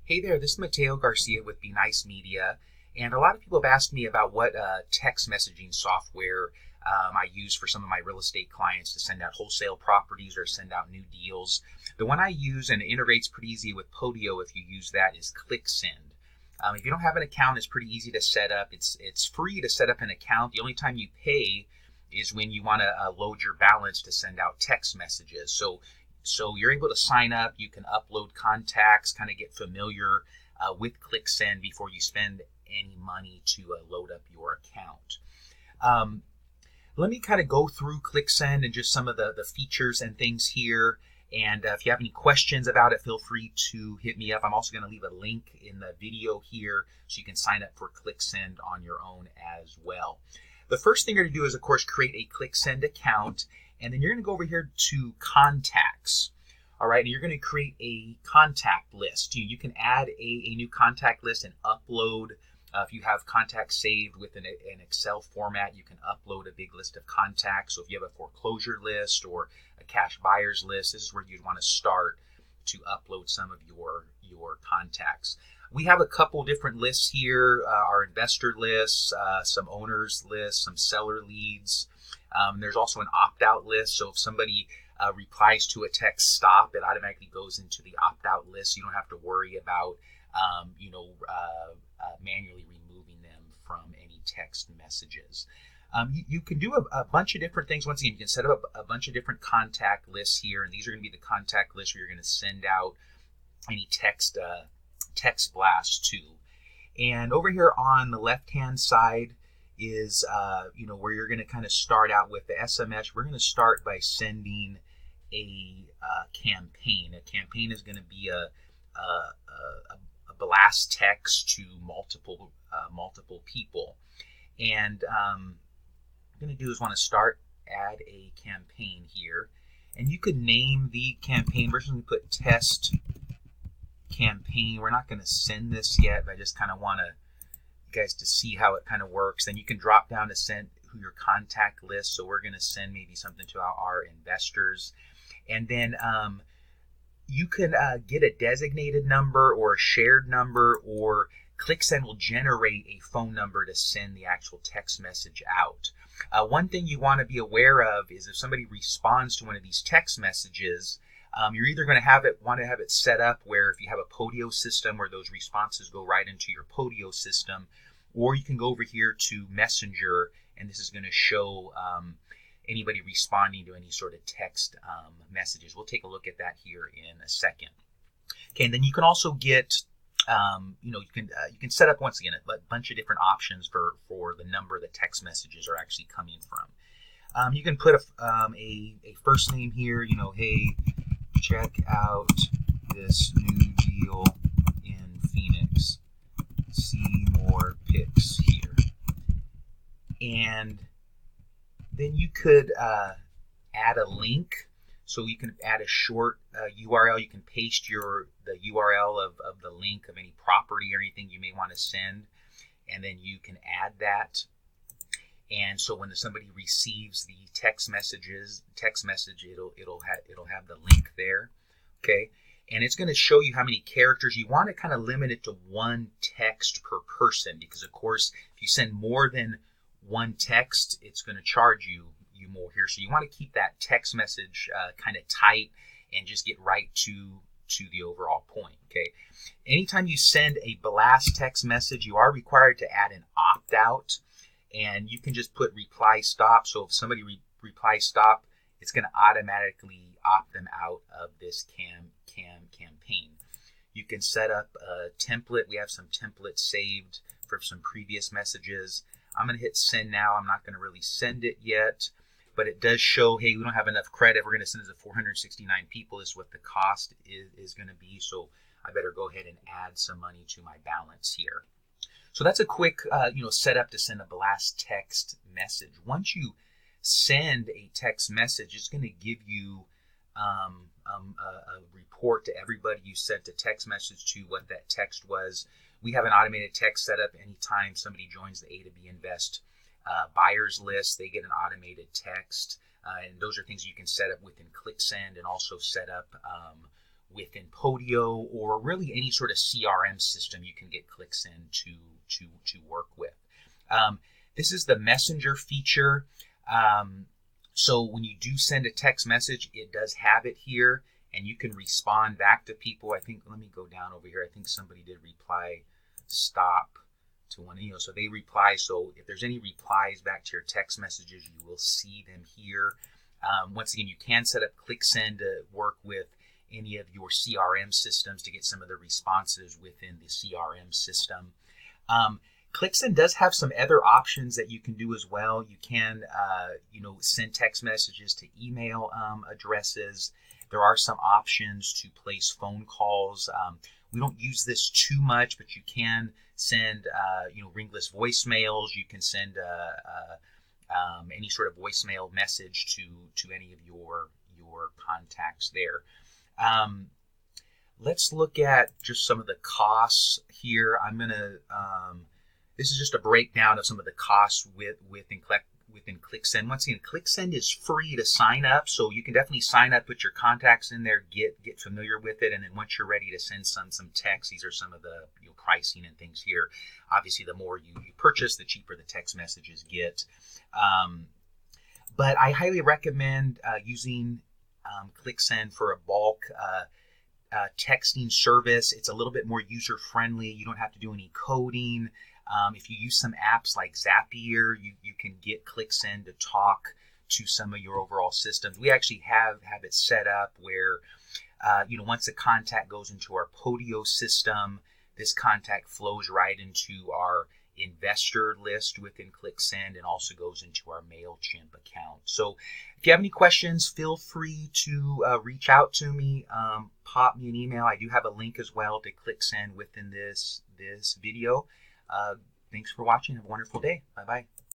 Hey there, this is Mateo Garcia with Be Nice Media, and a lot of people have asked me about what text messaging software I use for some of my real estate clients to send out wholesale properties or send out new deals. The one I use, and it integrates pretty easy with Podio if you use that, is Clicksend. If you don't have an account, it's pretty easy to set up. It's free to set up an account. The only time you pay is when you want to load your balance to send out text messages. So you're able to sign up, you can upload contacts, kind of get familiar with Clicksend before you spend any money to load up your account. Let me kind of go through Clicksend and just some of the features and things here. And if you have any questions about it, feel free to hit me up. I'm also going to leave a link in the video here so you can sign up for Clicksend on your own as well. The first thing you're going to do is, of course, create a Clicksend account. And then you're going to go over here to contacts. All right, and you're going to create a contact list. You can add a new contact list and upload. If you have contacts saved within an Excel format, you can upload a big list of contacts. So if you have a foreclosure list or a cash buyers list, this is where you'd want to start to upload some of your contacts. We have a couple different lists here, our investor lists, some owners lists, some seller leads. There's also an opt-out list, so if somebody replies to a text stop, it automatically goes into the opt-out list. You don't have to worry about manually removing them from any text messages. You can do a bunch of different things. Once again, you can set up a bunch of different contact lists here, and these are going to be the contact lists where you're going to send out any text blast to. And over here on the left-hand side is where you're going to kind of start out with the SMS. We're going to start by sending a campaign. A campaign is going to be a blast text to multiple people. And what I'm going to do is want to add a campaign here, and you could name the campaign. We're just going to put test campaign. We're not going to send this yet, but I just kind of want you guys to see how it kind of works. Then you can drop down to send your contact list. So we're going to send maybe something to our investors, and then you can get a designated number or a shared number, or Clicksend will generate a phone number to send the actual text message out. One thing you want to be aware of is if somebody responds to one of these text messages, you're either going to want to have it set up where if you have a Podio system where those responses go right into your Podio system, or you can go over here to Messenger, and this is going to show anybody responding to any sort of text messages. We'll take a look at that here in a second. Okay, and then you can also get, you can set up, once again, a bunch of different options for the number the text messages are actually coming from. You can put a first name here, hey, check out this new deal in Phoenix. See more pics here. And then you could add a link. So you can add a short URL. You can paste the URL of the link of any property or anything you may want to send, and then you can add that. And so when somebody receives the text message, it'll have the link there, okay? And it's going to show you how many characters. You want to kind of limit it to one text per person, because of course, if you send more than one text, it's going to charge you more here. So you want to keep that text message kind of tight and just get right to the overall point, okay? Anytime you send a blast text message, you are required to add an opt-out. And you can just put reply stop. So if somebody reply stop, it's going to automatically opt them out of this campaign. You can set up a template. We have some templates saved for some previous messages. I'm going to hit send now. I'm not going to really send it yet, but it does show, hey, we don't have enough credit. We're going to send it to 469 people. This is what the cost is going to be. So I better go ahead and add some money to my balance here. So that's a quick, setup to send a blast text message. Once you send a text message, it's going to give you a report to everybody you sent a text message to, what that text was. We have an automated text set up. Anytime somebody joins the A to B Invest buyers list, they get an automated text. And those are things you can set up within Clicksend and also set up within Podio, or really any sort of CRM system you can get Clicksend to work with. This is the messenger feature. So when you do send a text message, it does have it here, and you can respond back to people. I think, let me go down over here. I think somebody did reply stop to one, so they reply. So if there's any replies back to your text messages, you will see them here. Once again, you can set up Clicksend to work with any of your CRM systems to get some of the responses within the CRM system. Clicksend does have some other options that you can do as well. You can, send text messages to email addresses. There are some options to place phone calls. We don't use this too much, but you can send, ringless voicemails. You can send any sort of voicemail message to any of your contacts there. Let's look at just some of the costs here. I'm gonna. This is just a breakdown of some of the costs within Clicksend. Once again, Clicksend is free to sign up, so you can definitely sign up, put your contacts in there, get familiar with it, and then once you're ready to send some text, these are some of the pricing and things here. Obviously, the more you purchase, the cheaper the text messages get. But I highly recommend using Clicksend for a bulk texting service. It's a little bit more user friendly. You don't have to do any coding. If you use some apps like Zapier, you can get Clicksend to talk to some of your overall systems. We actually have it set up where, once a contact goes into our Podio system, this contact flows right into our investor list within Clicksend and also goes into our MailChimp account. So if you have any questions, feel free to reach out to me, pop me an email. I do have a link as well to Clicksend within this video. Thanks for watching. Have a wonderful day. Bye-bye.